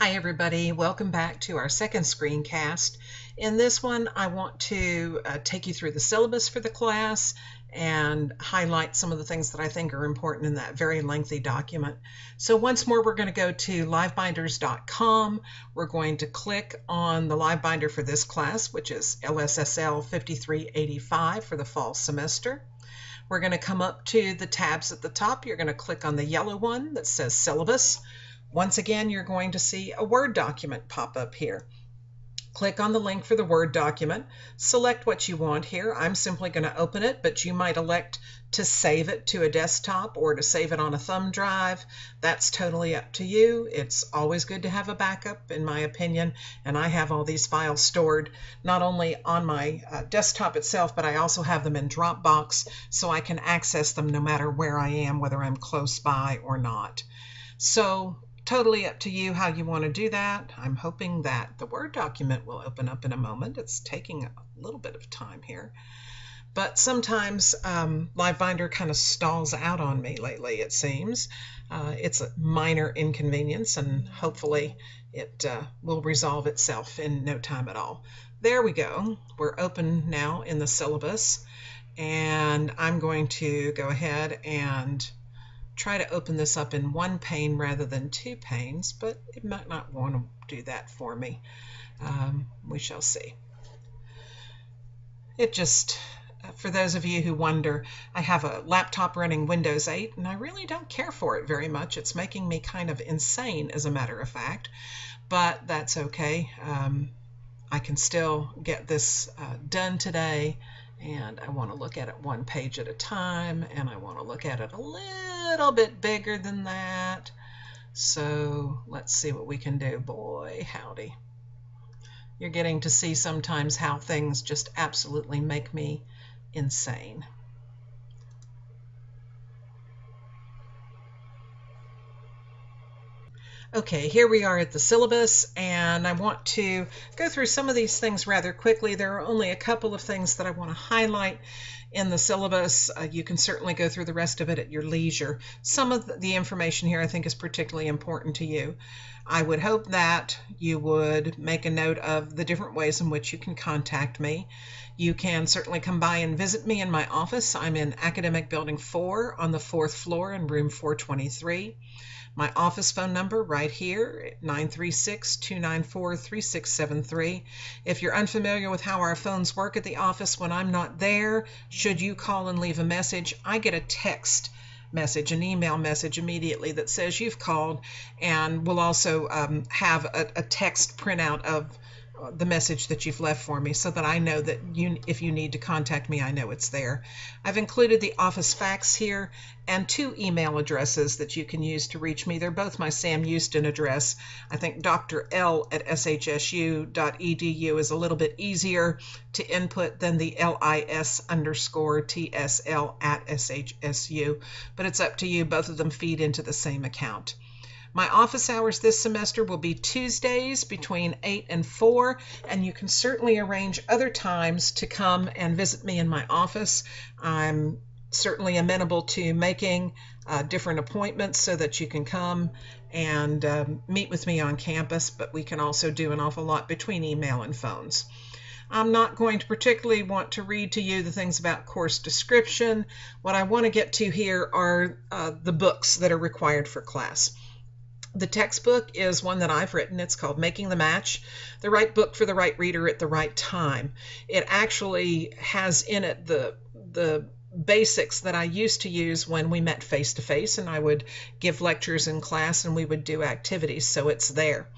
Hi everybody, welcome back to our second screencast. In this one I want to take you through the syllabus for the class and highlight some of the things that I think are important in that very lengthy document. So once more we're going to go to livebinders.com. We're going to click on the live binder for this class, which is LSSL 5385 for the fall semester. We're going to come up to the tabs at the top. You're going to click on the yellow one that says Syllabus. Once again, you're going to see a Word document pop up here. Click on the link for the Word document. Select what you want here. I'm simply going to open it, but you might elect to save it to a desktop or to save it on a thumb drive. That's totally up to you. It's always good to have a backup, in my opinion, and I have all these files stored not only on my desktop itself, but I also have them in Dropbox so I can access them no matter where I am, whether I'm close by or not. So totally up to you how you want to do that. I'm hoping that the Word document will open up in a moment. It's taking a little bit of time here. But sometimes LiveBinder kind of stalls out on me lately, it seems. It's a minor inconvenience, and hopefully it will resolve itself in no time at all. There we go. We're open now in the syllabus, and I'm going to go ahead and try to open this up in one pane rather than two panes, but it might not want to do that for me. We shall see. It just, for those of you who wonder, I have a laptop running Windows 8 and I really don't care for it very much. It's making me kind of insane, as a matter of fact, but that's okay. I can still get this done today. And I want to look at it one page at a time, and I want to look at it a little bit bigger than that. So let's see what we can do. Boy, howdy. You're getting to see sometimes how things just absolutely make me insane. Okay, here we are at the syllabus, and I want to go through some of these things rather quickly. There are only a couple of things that I want to highlight in the syllabus. You can certainly go through the rest of it at your leisure. Some of the information here I think is particularly important to you. I would hope that you would make a note of the different ways in which you can contact me. You can certainly come by and visit me in my office. I'm in Academic Building 4 on the 4th floor in room 423. My office phone number right here, 936-294-3673. If you're unfamiliar with how our phones work at the office, when I'm not there, should you call and leave a message, I get a text message, an email message immediately that says you've called, and we'll also have a text printout of the message that you've left for me so that I know that if you need to contact me, I know it's there. I've included the office fax here and 2 email addresses that you can use to reach me. They're both my Sam Houston address. I think Dr. L at shsu.edu is a little bit easier to input than the LIS_TSL at SHSU, but it's up to you. Both of them feed into the same account. My office hours this semester will be Tuesdays between 8 and 4, and you can certainly arrange other times to come and visit me in my office. I'm certainly amenable to making different appointments so that you can come and meet with me on campus, but we can also do an awful lot between email and phones. I'm not going to particularly want to read to you the things about course description. What I want to get to here are the books that are required for class. The textbook is one that I've written. It's called Making the Match, the right book for the right reader at the right time. It actually has in it the basics that I used to use when we met face-to-face, and I would give lectures in class and we would do activities, so it's there.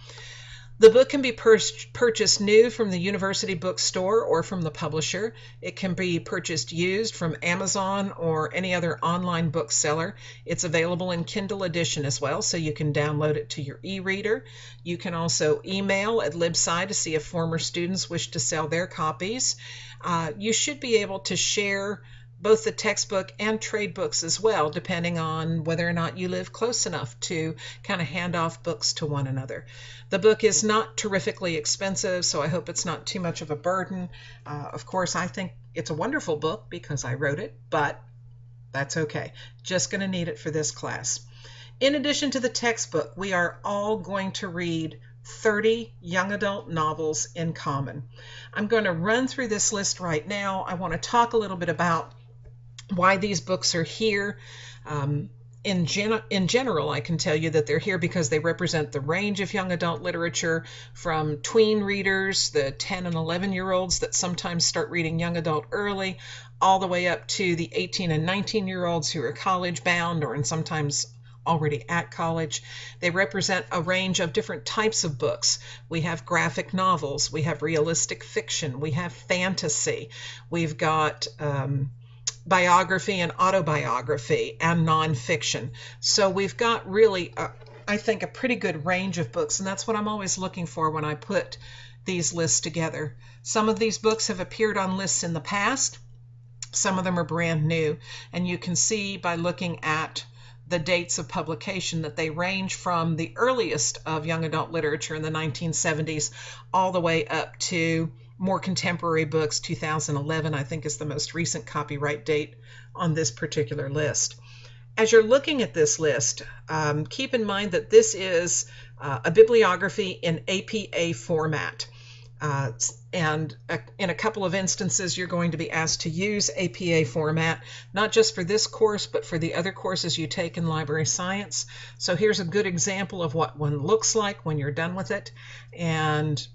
The book can be purchased new from the university bookstore or from the publisher. It can be purchased used from Amazon or any other online bookseller. It's available in Kindle edition as well, so you can download it to your e-reader. You can also email at LibSci to see if former students wish to sell their copies. You should be able to share both the textbook and trade books as well, depending on whether or not you live close enough to kind of hand off books to one another. The book is not terrifically expensive, so I hope it's not too much of a burden. Of course, I think it's a wonderful book because I wrote it, but that's okay. Just going to need it for this class. In addition to the textbook, we are all going to read 30 young adult novels in common. I'm going to run through this list right now. I want to talk a little bit about why these books are here. In general, I can tell you that they're here because they represent the range of young adult literature, from tween readers, the 10 and 11-year-olds that sometimes start reading young adult early, all the way up to the 18 and 19-year-olds who are college bound or and sometimes already at college. They represent a range of different types of books. We have graphic novels, we have realistic fiction, we have fantasy, we've got biography and autobiography and nonfiction. So we've got really, I think, a pretty good range of books, and that's what I'm always looking for when I put these lists together. Some of these books have appeared on lists in the past. Some of them are brand new, and you can see by looking at the dates of publication that they range from the earliest of young adult literature in the 1970s all the way up to more contemporary books. 2011, I think, is the most recent copyright date on this particular list. As you're looking at this list, keep in mind that this is a bibliography in APA format. And in a couple of instances, you're going to be asked to use APA format, not just for this course, but for the other courses you take in library science. So here's a good example of what one looks like when you're done with it. And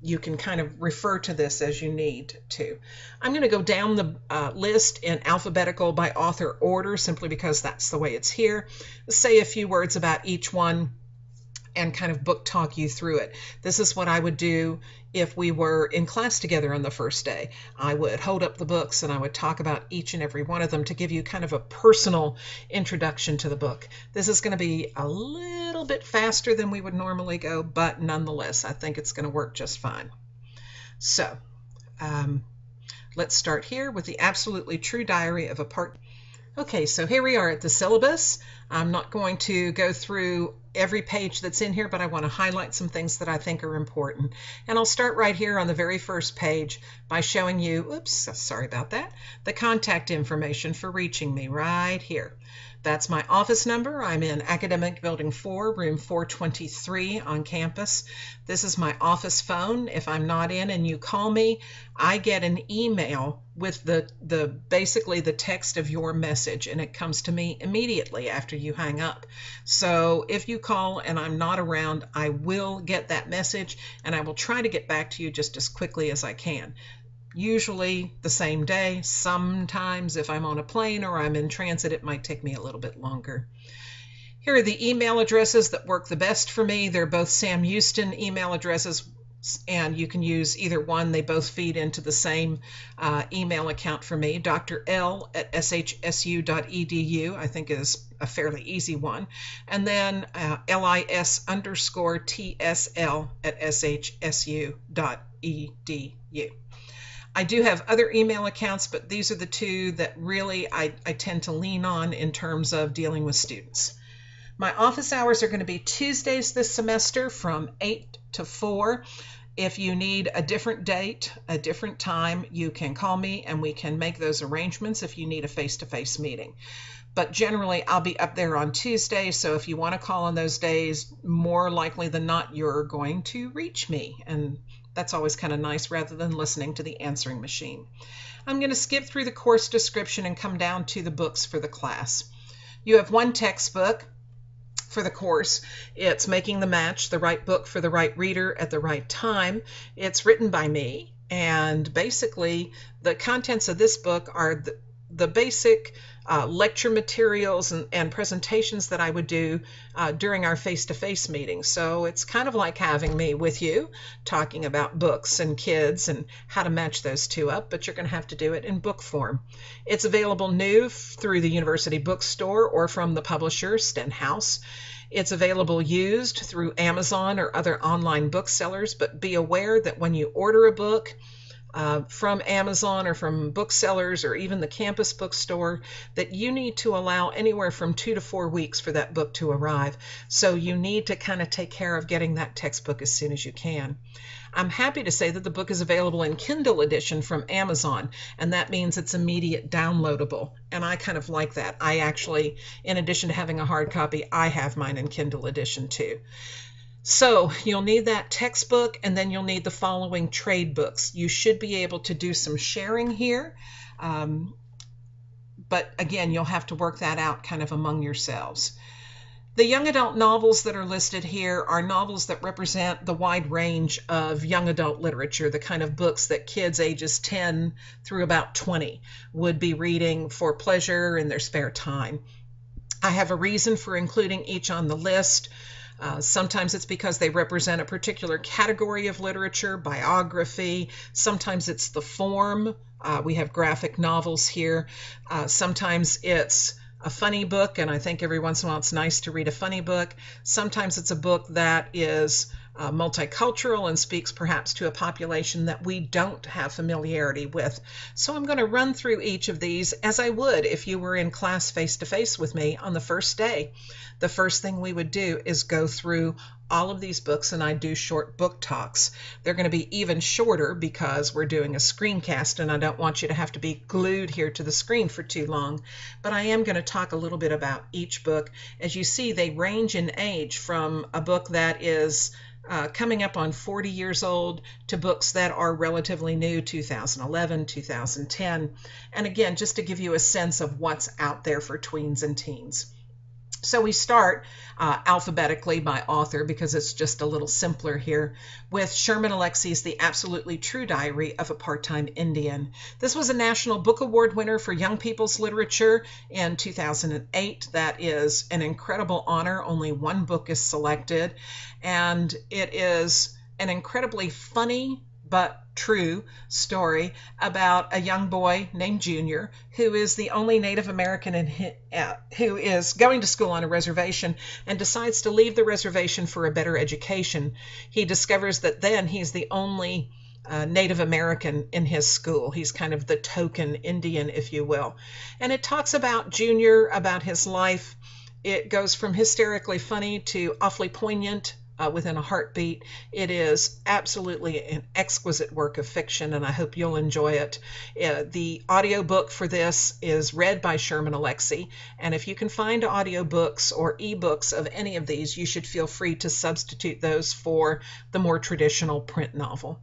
you can kind of refer to this as you need to. I'm going to go down the list in alphabetical by author order, simply because that's the way it's here. Say a few words about each one and kind of book talk you through it. This is what I would do if we were in class together on the first day. I would hold up the books and I would talk about each and every one of them to give you kind of a personal introduction to the book. This is going to be a little bit faster than we would normally go, but nonetheless, I think it's going to work just fine. So, let's start here with the Absolutely True Diary of a Part. Okay, so here we are at the syllabus. I'm not going to go through every page that's in here, but I want to highlight some things that I think are important. And I'll start right here on the very first page by showing you, oops, sorry about that, the contact information for reaching me right here. That's my office number. I'm in Academic Building 4, room 423 on campus. This is my office phone. If I'm not in and you call me, I get an email with basically the text of your message, and it comes to me immediately after you hang up. So if you call and I'm not around, I will get that message, and I will try to get back to you just as quickly as I can. Usually the same day. Sometimes if I'm on a plane or I'm in transit, it might take me a little bit longer. Here are the email addresses that work the best for me. They're both Sam Houston email addresses, and you can use either one. They both feed into the same email account for me. Dr. L at shsu.edu, I think, is a fairly easy one. And then lis_tsl at shsu.edu. I do have other email accounts, but these are the two that really I tend to lean on in terms of dealing with students. My office hours are going to be Tuesdays this semester from 8 to 4. If you need a different date, a different time, you can call me and we can make those arrangements if you need a face-to-face meeting. But generally, I'll be up there on Tuesday, so if you want to call on those days, more likely than not, you're going to reach me. And that's always kind of nice rather than listening to the answering machine. I'm going to skip through the course description and come down to the books for the class. You have one textbook for the course. It's Making the Match, the right book for the right reader at the right time. It's written by me, and basically the contents of this book are the basic lecture materials and presentations that I would do during our face-to-face meetings. So it's kind of like having me with you talking about books and kids and how to match those two up, but you're going to have to do it in book form. It's available new through the University Bookstore or from the publisher, Stenhouse. It's available used through Amazon or other online booksellers, but be aware that when you order a book, from Amazon or from booksellers or even the campus bookstore, that you need to allow anywhere from 2 to 4 weeks for that book to arrive. So you need to kind of take care of getting that textbook as soon as you can. I'm happy to say that the book is available in Kindle edition from Amazon, and that means it's immediate downloadable. And I kind of like that. I actually, in addition to having a hard copy, I have mine in Kindle edition too. So you'll need that textbook, and then you'll need the following trade books. You should be able to do some sharing here, um, but again, you'll have to work that out kind of among yourselves. The young adult novels that are listed here are novels that represent the wide range of young adult literature, the kind of books that kids ages 10 through about 20 would be reading for pleasure in their spare time. I have a reason for including each on the list. Sometimes it's because they represent a particular category of literature, biography. Sometimes it's the form. We have graphic novels here. Sometimes it's a funny book, and I think every once in a while it's nice to read a funny book. Sometimes it's a book that is multicultural and speaks perhaps to a population that we don't have familiarity with. So I'm going to run through each of these as I would if you were in class face-to-face with me on the first day. The first thing we would do is go through all of these books, and I do short book talks. They're going to be even shorter because we're doing a screencast, and I don't want you to have to be glued here to the screen for too long. But I am going to talk a little bit about each book. As you see, they range in age from a book that is coming up on 40 years old to books that are relatively new, 2011, 2010. And again, just to give you a sense of what's out there for tweens and teens. So we start alphabetically by author because it's just a little simpler here with Sherman Alexie's The Absolutely True Diary of a Part-Time Indian. This was a National Book Award winner for young people's literature in 2008. That is an incredible honor. Only one book is selected, and it is an incredibly funny but true story about a young boy named Junior who is the only Native American who is going to school on a reservation and decides to leave the reservation for a better education. He discovers that then he's the only Native American in his school. He's kind of the token Indian, if you will. And it talks about Junior, about his life. It goes from hysterically funny to awfully poignant, within a heartbeat. It is absolutely an exquisite work of fiction, and I hope you'll enjoy it. The audiobook for this is read by Sherman Alexie, and if you can find audiobooks or ebooks of any of these, you should feel free to substitute those for the more traditional print novel.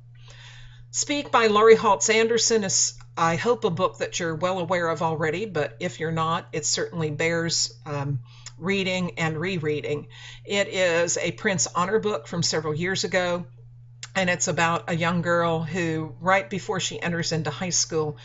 Speak by Laurie Haltz Anderson is, I hope, a book that you're well aware of already, but if you're not, it certainly bears reading and rereading. It is a Prince Honor book from several years ago, and it's about a young girl who, right before she enters into high school,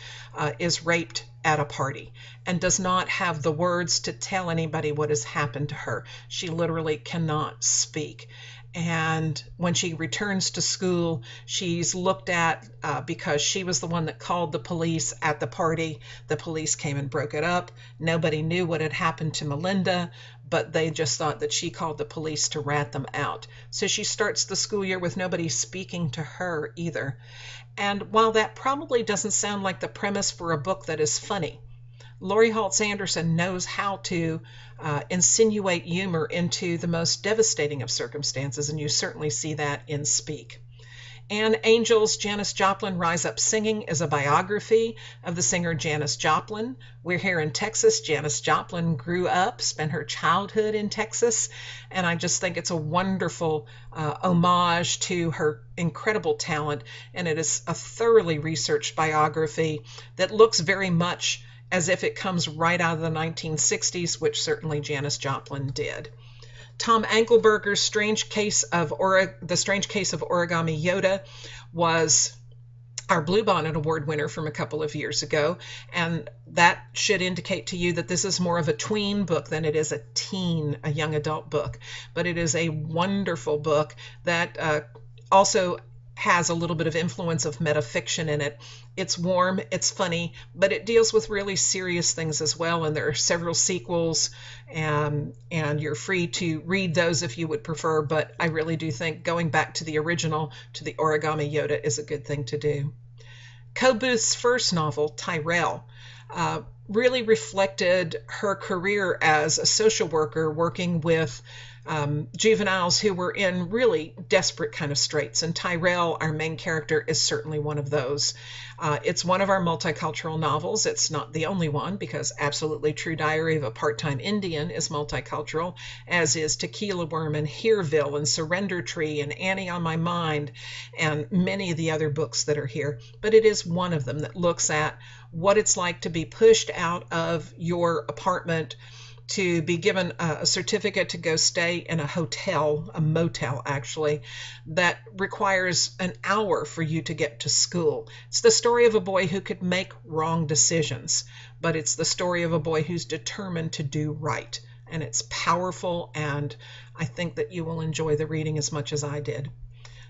is raped at a party and does not have the words to tell anybody what has happened to her. She literally cannot speak. And when she returns to school, she's looked at because she was the one that called the police at the party. The police came and broke it up. Nobody knew what had happened to Melinda, but they just thought that she called the police to rat them out. So she starts the school year with nobody speaking to her either. And while that probably doesn't sound like the premise for a book that is funny, Laurie Haltz Anderson knows how to insinuate humor into the most devastating of circumstances, and you certainly see that in Speak. Anne Angel's Janis Joplin Rise Up Singing is a biography of the singer Janis Joplin. We're here in Texas. Janis Joplin grew up, spent her childhood in Texas, and I just think it's a wonderful homage to her incredible talent, and it is a thoroughly researched biography that looks very much as if it comes right out of the 1960s, which certainly Janis Joplin did. Tom Angelberger's The Strange Case of Origami Yoda was our Bluebonnet Award winner from a couple of years ago, and that should indicate to you that this is more of a tween book than it is a young adult book. But it is a wonderful book that also has a little bit of influence of metafiction in it. It's warm, it's funny, but it deals with really serious things as well, and there are several sequels, and you're free to read those if you would prefer, but I really do think going back to the original, to the Origami Yoda, is a good thing to do. Co Booth's first novel, Tyrell, really reflected her career as a social worker working with juveniles who were in really desperate kind of straits, and Tyrell, our main character, is certainly one of those. It's one of our multicultural novels. It's not the only one, because Absolutely True Diary of a Part-Time Indian is multicultural, as is Tequila Worm and Hereville and Surrender Tree and Annie on My Mind and many of the other books that are here. But it is one of them that looks at what it's like to be pushed out of your apartment, to be given a certificate to go stay in a hotel, a motel actually, that requires an hour for you to get to school. It's the story of a boy who could make wrong decisions, but it's the story of a boy who's determined to do right. And it's powerful, and I think that you will enjoy the reading as much as I did.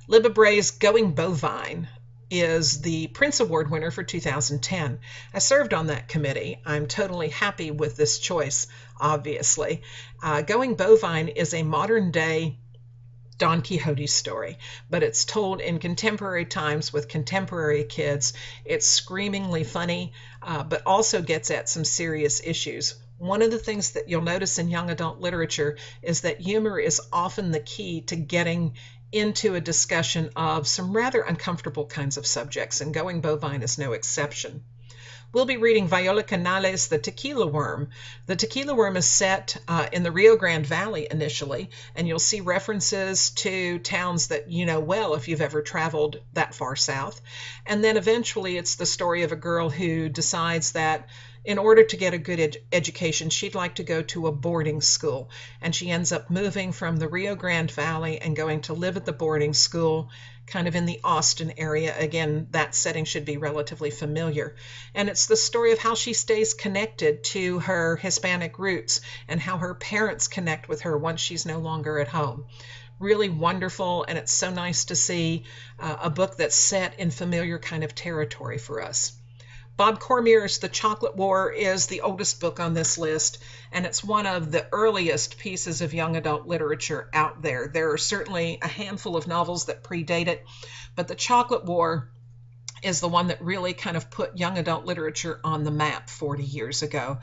Libba Bray's Going Bovine is the Prince Award winner for 2010. I served on that committee. I'm totally happy with this choice, obviously. Going Bovine is a modern-day Don Quixote story, but it's told in contemporary times with contemporary kids. It's screamingly funny, but also gets at some serious issues. One of the things that you'll notice in young adult literature is that humor is often the key to getting into a discussion of some rather uncomfortable kinds of subjects, and Going Bovine is no exception. We'll be reading Viola Canales' The Tequila Worm. The Tequila Worm is set in the Rio Grande Valley initially, and you'll see references to towns that you know well if you've ever traveled that far south. And then eventually it's the story of a girl who decides that in order to get a good education, she'd like to go to a boarding school. And she ends up moving from the Rio Grande Valley and going to live at the boarding school, kind of in the Austin area. Again, that setting should be relatively familiar. And it's the story of how she stays connected to her Hispanic roots and how her parents connect with her once she's no longer at home. Really wonderful, and it's so nice to see a book that's set in familiar kind of territory for us. Bob Cormier's The Chocolate War is the oldest book on this list, and it's one of the earliest pieces of young adult literature out there. There are certainly a handful of novels that predate it, but The Chocolate War is the one that really kind of put young adult literature on the map 40 years ago.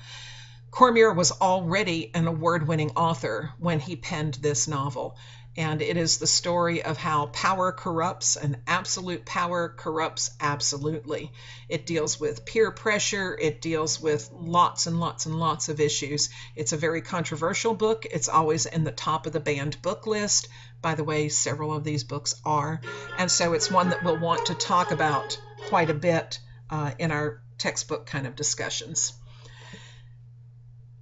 Cormier was already an award-winning author when he penned this novel, and it is the story of how power corrupts, and absolute power corrupts absolutely. It deals with peer pressure. It deals with lots and lots and lots of issues. It's a very controversial book. It's always in the top of the banned book list. By the way, several of these books are. And so it's one that we'll want to talk about quite a bit in our textbook kind of discussions.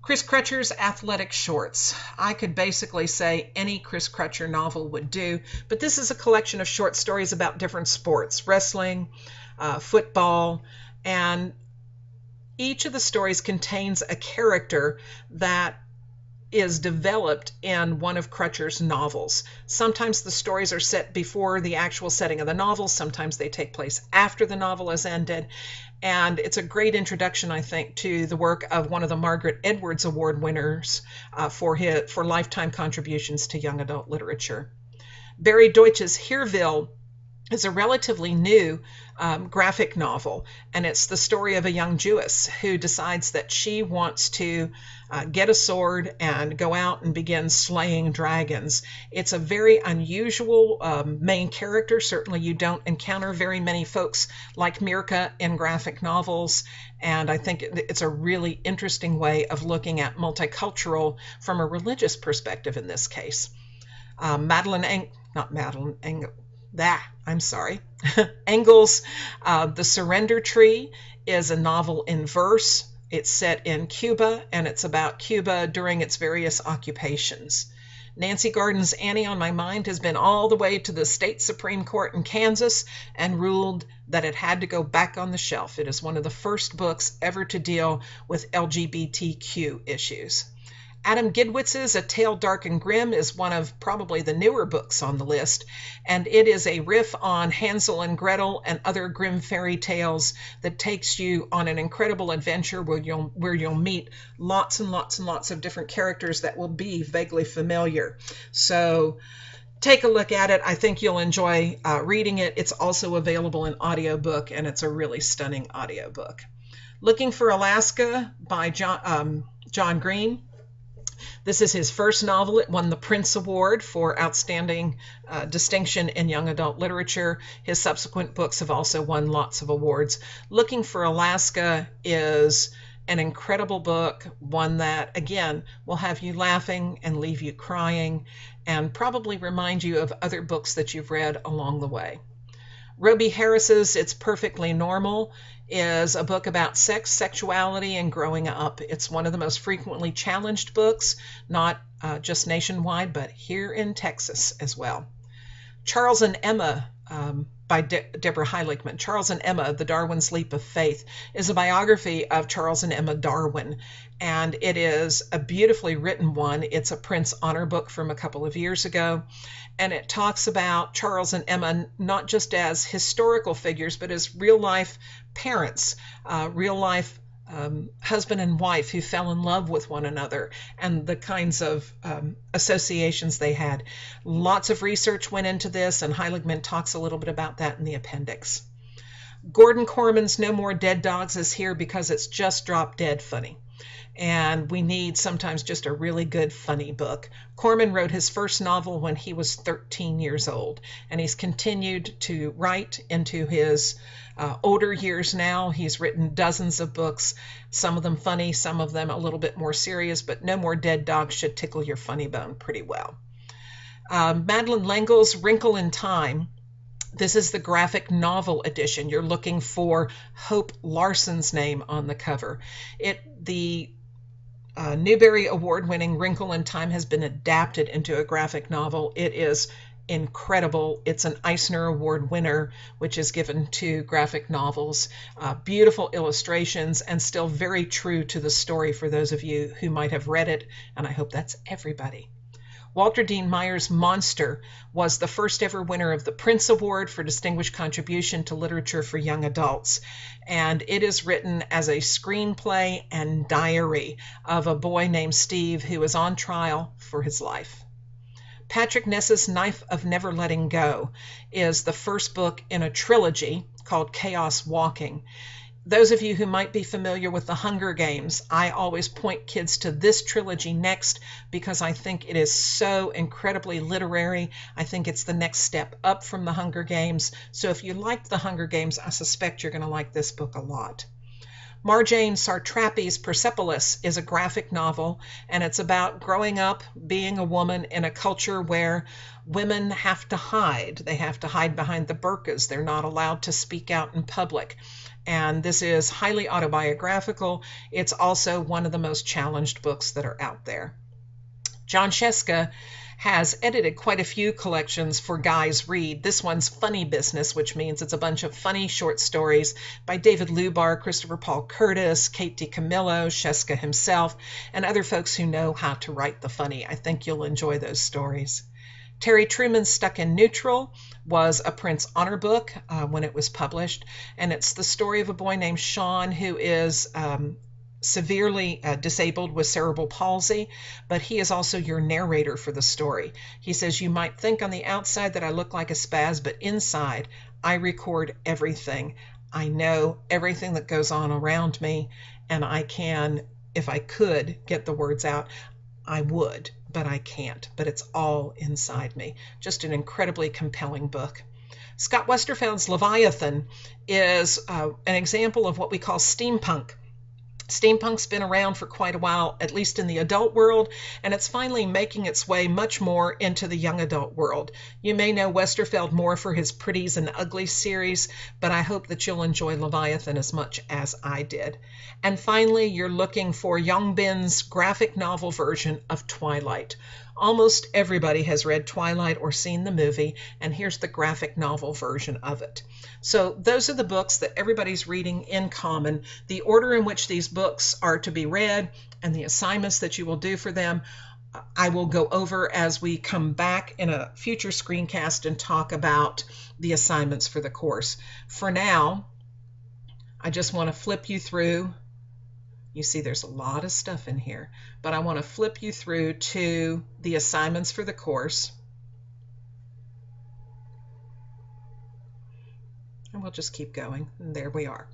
Chris Crutcher's Athletic Shorts. I could basically say any Chris Crutcher novel would do, but this is a collection of short stories about different sports, wrestling, football, and each of the stories contains a character that is developed in one of Crutcher's novels. Sometimes the stories are set before the actual setting of the novel, sometimes they take place after the novel has ended, and it's a great introduction, I think, to the work of one of the Margaret Edwards Award winners for lifetime contributions to young adult literature. Barry Deutsch's Hereville is a relatively new graphic novel, and it's the story of a young Jewess who decides that she wants to get a sword and go out and begin slaying dragons. It's a very unusual main character. Certainly you don't encounter very many folks like Mirka in graphic novels, and I think it's a really interesting way of looking at multicultural from a religious perspective in this case. Engel's The Surrender Tree is a novel in verse. It's set in Cuba, and it's about Cuba during its various occupations. Nancy Gordon's Annie on My Mind has been all the way to the state Supreme Court in Kansas and ruled that it had to go back on the shelf. It is one of the first books ever to deal with LGBTQ issues. Adam Gidwitz's A Tale Dark and Grim is one of probably the newer books on the list, and it is a riff on Hansel and Gretel and other grim fairy tales that takes you on an incredible adventure where you'll meet lots and lots and lots of different characters that will be vaguely familiar. So take a look at it. I think you'll enjoy reading it. It's also available in audiobook, and it's a really stunning audiobook. Looking for Alaska by John Green. This is his first novel. It won the Prince Award for Outstanding Distinction in Young Adult Literature. His subsequent books have also won lots of awards. Looking for Alaska is an incredible book, one that, again, will have you laughing and leave you crying and probably remind you of other books that you've read along the way. Roby Harris's It's Perfectly Normal is a book about sex, sexuality, and growing up. It's one of the most frequently challenged books, not just nationwide, but here in Texas as well. Charles and Emma by Deborah Heiligman. Charles and Emma, The Darwin's Leap of Faith, is a biography of Charles and Emma Darwin, and it is a beautifully written one. It's a Prince Honor book from a couple of years ago, and it talks about Charles and Emma not just as historical figures, but as real-life parents, real-life husband and wife who fell in love with one another, and the kinds of associations they had. Lots of research went into this, and Heiligman talks a little bit about that in the appendix. Gordon Corman's No More Dead Dogs is here because it's just drop dead funny. And we need sometimes just a really good, funny book. Corman wrote his first novel when he was 13 years old, and he's continued to write into his older years now. He's written dozens of books, some of them funny, some of them a little bit more serious, but No More Dead Dogs should tickle your funny bone pretty well. Madeleine L'Engle's Wrinkle in Time. This is the graphic novel edition. You're looking for Hope Larson's name on the cover. The Newbery Award-winning Wrinkle in Time has been adapted into a graphic novel. It is incredible. It's an Eisner Award winner, which is given to graphic novels. Beautiful illustrations and still very true to the story for those of you who might have read it, and I hope that's everybody. Walter Dean Meyer's Monster was the first ever winner of the Prince Award for Distinguished Contribution to Literature for Young Adults, and it is written as a screenplay and diary of a boy named Steve who is on trial for his life. Patrick Ness's Knife of Never Letting Go is the first book in a trilogy called Chaos Walking. Those of you who might be familiar with the Hunger Games, I always point kids to this trilogy next because I think it is so incredibly literary. I think it's the next step up from the Hunger Games. So if you liked the Hunger Games, I suspect you're going to like this book a lot. Marjane Satrapi's Persepolis is a graphic novel, and it's about growing up, being a woman in a culture where women have to hide. They have to hide behind the burqas. They're not allowed to speak out in public. And this is highly autobiographical. It's also one of the most challenged books that are out there. John Sheska has edited quite a few collections for Guys Read. This one's Funny Business, which means it's a bunch of funny short stories by David Lubar, Christopher Paul Curtis, Kate DiCamillo, Sheska himself, and other folks who know how to write the funny. I think you'll enjoy those stories. Terry Truman's Stuck in Neutral was a Prince Honor book when it was published, and it's the story of a boy named Sean who is severely disabled with cerebral palsy, but he is also your narrator for the story. He says, you might think on the outside that I look like a spaz, but inside I record everything. I know everything that goes on around me, and I can, if I could get the words out, I would, but I can't. But it's all inside me. Just an incredibly compelling book. Scott Westerfeld's Leviathan is an example of what we call steampunk. Steampunk's been around for quite a while, at least in the adult world, and it's finally making its way much more into the young adult world. You may know Westerfeld more for his Pretties and Uglies series, but I hope that you'll enjoy Leviathan as much as I did. And finally, you're looking for Young Bin's graphic novel version of Twilight. Almost everybody has read Twilight or seen the movie, and here's the graphic novel version of it. So those are the books that everybody's reading in common. The order in which these books are to be read and the assignments that you will do for them, I will go over as we come back in a future screencast and talk about the assignments for the course. For now, I just want to flip you through. You see there's a lot of stuff in here, but I want to flip you through to the assignments for the course. And we'll just keep going. And there we are.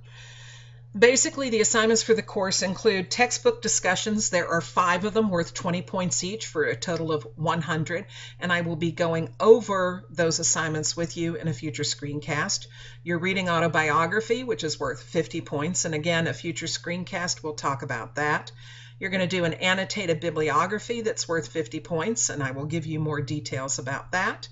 Basically, the assignments for the course include textbook discussions. There are 5 of them worth 20 points each for a total of 100, and I will be going over those assignments with you in a future screencast. Your reading autobiography, which is worth 50 points, and again, a future screencast will talk about that. You're going to do an annotated bibliography that's worth 50 points, and I will give you more details about that.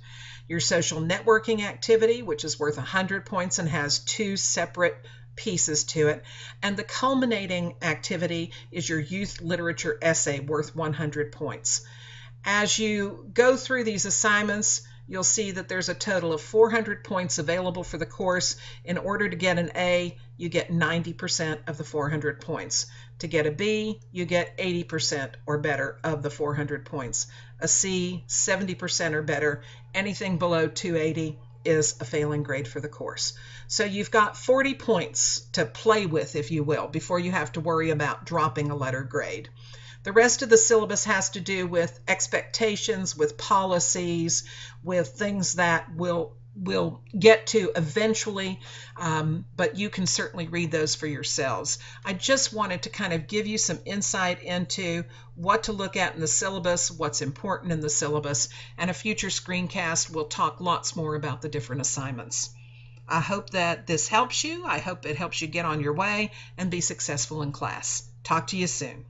Your social networking activity, which is worth 100 points and has 2 separate pieces to it. And the culminating activity is your youth literature essay worth 100 points. As you go through these assignments, you'll see that there's a total of 400 points available for the course. In order to get an A, you get 90% of the 400 points. To get a B, you get 80% or better of the 400 points. A C, 70% or better. Anything below 280 is a failing grade for the course. So you've got 40 points to play with, if you will, before you have to worry about dropping a letter grade. The rest of the syllabus has to do with expectations, with policies, with things that we'll get to eventually, but you can certainly read those for yourselves. I just wanted to kind of give you some insight into what to look at in the syllabus, what's important in the syllabus, and a future screencast will talk lots more about the different assignments. I hope that this helps you. I hope it helps you get on your way and be successful in class. Talk to you soon.